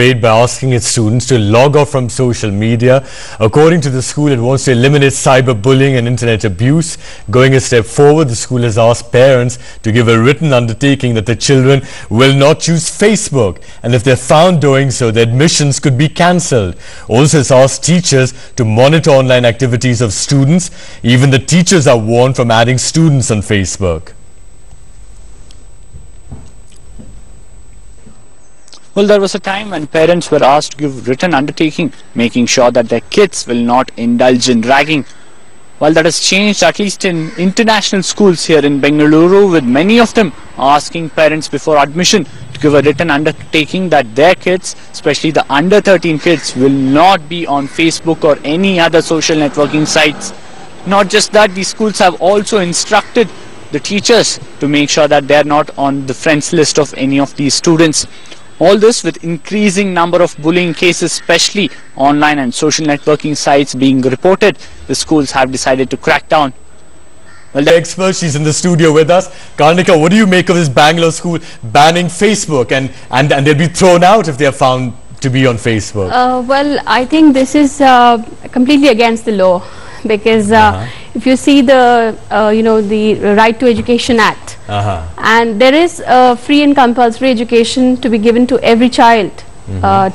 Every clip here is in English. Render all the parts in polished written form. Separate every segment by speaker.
Speaker 1: debate by asking its students to log off from social media. According to the school, it wants to eliminate cyberbullying and internet abuse. Going a step forward, the school has asked parents to give a written undertaking that the children will not choose Facebook, and if they're found doing so, their admissions could be cancelled. Also, it's asked teachers to monitor online activities of students. Even the teachers are warned from adding students on Facebook.
Speaker 2: Well, there was a time when parents were asked to give written undertaking, making sure that their kids will not indulge in ragging. Well, that has changed, at least in international schools here in Bengaluru, with many of them asking parents before admission to give a written undertaking that their kids, especially the under 13 kids, will not be on Facebook or any other social networking sites. Not just that, the schools have also instructed the teachers to make sure that they are not on the friends list of any of these students. All this with increasing number of bullying cases, especially online and social networking sites being reported, the schools have decided to crack down.
Speaker 1: Well, the expert, she's in the studio with us. Karnika, what do you make of this Bangalore school banning Facebook and they'll be thrown out if they're found to be on Facebook?
Speaker 3: Well, I think this is completely against the law, because if you see the the Right to Education Act, and there is free and compulsory education to be given to every child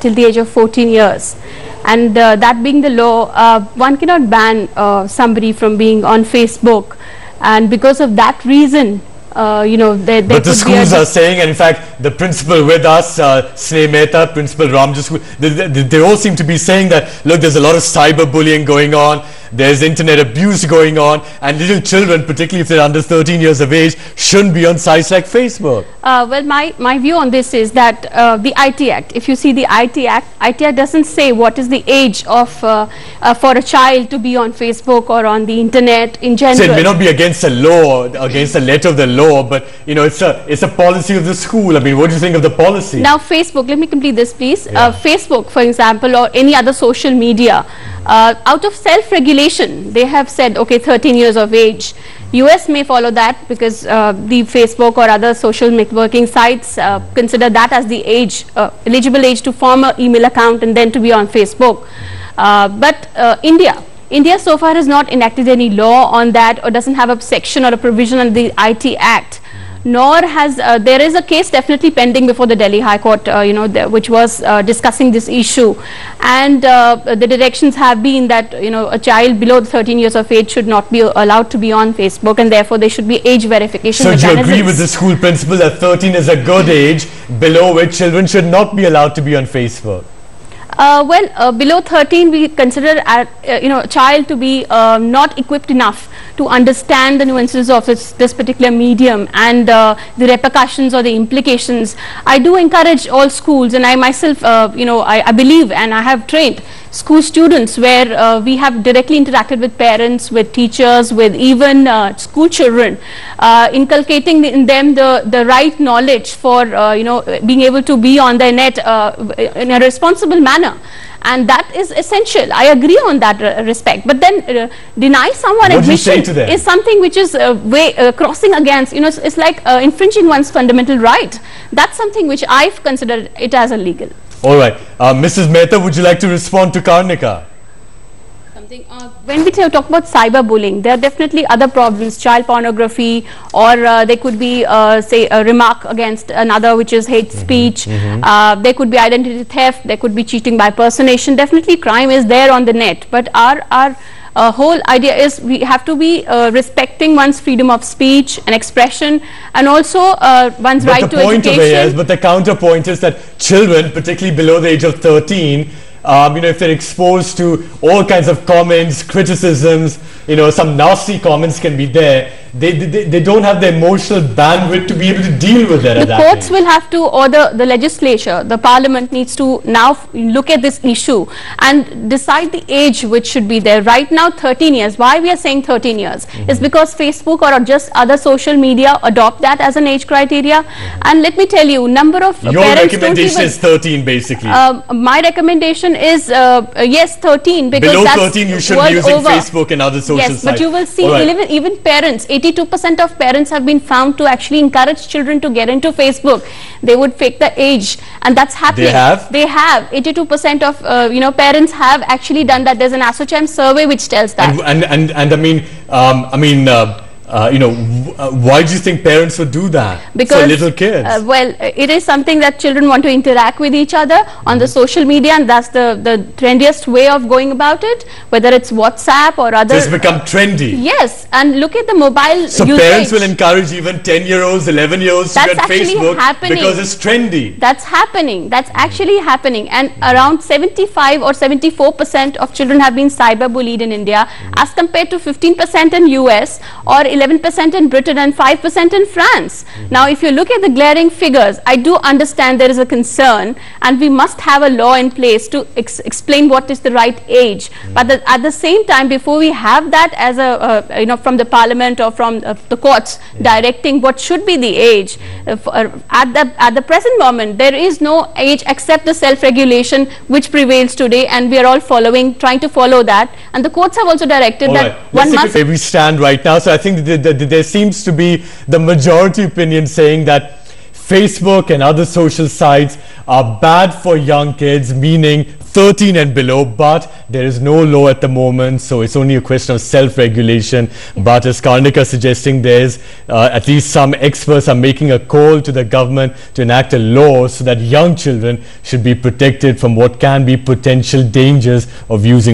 Speaker 3: till the age of 14 years, and that being the law, one cannot ban somebody from being on Facebook, and because of that reason, but
Speaker 1: the schools are saying, and in fact the principal with us, Sneh Mehta, Principal Ramjas, they all seem to be saying that, look, there's a lot of cyberbullying going on, there's internet abuse going on, and little children, particularly if they're under 13 years of age, shouldn't be on sites like Facebook.
Speaker 3: Well, my view on this is that the IT Act, if you see the IT Act doesn't say what is the age of for a child to be on Facebook or on the internet in general.
Speaker 1: So it may not be against the law, against the letter of the law, but it's a policy of the school. I mean, what do you think of the policy?
Speaker 3: Now, Facebook, let me complete this, please. Facebook, for example, or any other social media, out of self-regulation, they have said, okay, 13 years of age. US may follow that because the Facebook or other social networking sites consider that as the age, eligible age to form an email account and then to be on Facebook. But India so far has not enacted any law on that, or doesn't have a section or a provision on the IT Act. Nor has there is a case definitely pending before the Delhi High Court, which was discussing this issue, and the directions have been that a child below 13 years of age should not be allowed to be on Facebook, and therefore there should be age verification.
Speaker 1: So do you agree with the school principal that 13 is a good age below which children should not be allowed to be on Facebook?
Speaker 3: Below 13 we consider a child to be not equipped enough to understand the nuances of this particular medium and the repercussions or the implications. I do encourage all schools, and I myself I believe, and I have trained school students where we have directly interacted with parents, with teachers, with even school children, inculcating in them the right knowledge for being able to be on the net in a responsible manner. And that is essential. I agree on that respect. But then deny someone admission is something which is crossing against, it's like infringing one's fundamental right. That's something which I've considered it as illegal.
Speaker 1: All right. Mrs. Mehta, would you like to respond to Karnika?
Speaker 3: When we talk about cyberbullying, there are definitely other problems, child pornography, or there could be, say, a remark against another, which is hate speech. There could be identity theft. There could be cheating by personation. Definitely crime is there on the net. But our whole idea is we have to be respecting one's freedom of speech and expression, and also one's right to education.
Speaker 1: But the counterpoint is that children, particularly below the age of 13, if they're exposed to all kinds of comments, criticisms, some nasty comments can be there. They don't have the emotional bandwidth to be able to deal with that.
Speaker 3: The courts will have to, or the legislature, the parliament needs to now look at this issue and decide the age which should be there. Right now, 13 years. Why we are saying 13 years? Is because Facebook or just other social media adopt that as an age criteria. And let me tell you, number of
Speaker 1: Your recommendation is 13 basically.
Speaker 3: My recommendation is yes, 13, because
Speaker 1: below
Speaker 3: that's
Speaker 1: 13 you should be
Speaker 3: world
Speaker 1: using
Speaker 3: over.
Speaker 1: Facebook and other social
Speaker 3: Yes,
Speaker 1: sites.
Speaker 3: but you will see even parents, 82% of parents have been found to actually encourage children to get into Facebook. They would fake the age, and that's happening.
Speaker 1: They have?
Speaker 3: They have. 82% of parents have actually done that. There's an ASSOCHAM survey which tells that.
Speaker 1: Why do you think parents would do that
Speaker 3: because
Speaker 1: for little kids?
Speaker 3: Well, it is something that children want to interact with each other on the social media, and that's the trendiest way of going about it, whether it's WhatsApp or other.
Speaker 1: It's become trendy.
Speaker 3: Yes, and look at the mobile
Speaker 1: So
Speaker 3: usage.
Speaker 1: parents will encourage even 10-year-olds, 11-year-olds to get Facebook
Speaker 3: happening.
Speaker 1: because it's trendy.
Speaker 3: That's happening. That's actually happening, and around 75 or 74% of children have been cyberbullied in India, as compared to 15% in US or 11% in Britain and 5% in France. Now, if you look at the glaring figures, I do understand there is a concern, and we must have a law in place to explain what is the right age. But at the same time, before we have that as a from the parliament or from the courts directing what should be the age, at the present moment, there is no age except the self-regulation which prevails today, and we are all trying to follow that. And the courts have also directed that one must.
Speaker 1: Where we stand right now. So I think there seems to be the majority opinion saying that Facebook and other social sites are bad for young kids, meaning 13 and below, but there is no law at the moment, so it's only a question of self-regulation. But as Karnika is suggesting, there's at least some experts are making a call to the government to enact a law so that young children should be protected from what can be potential dangers of using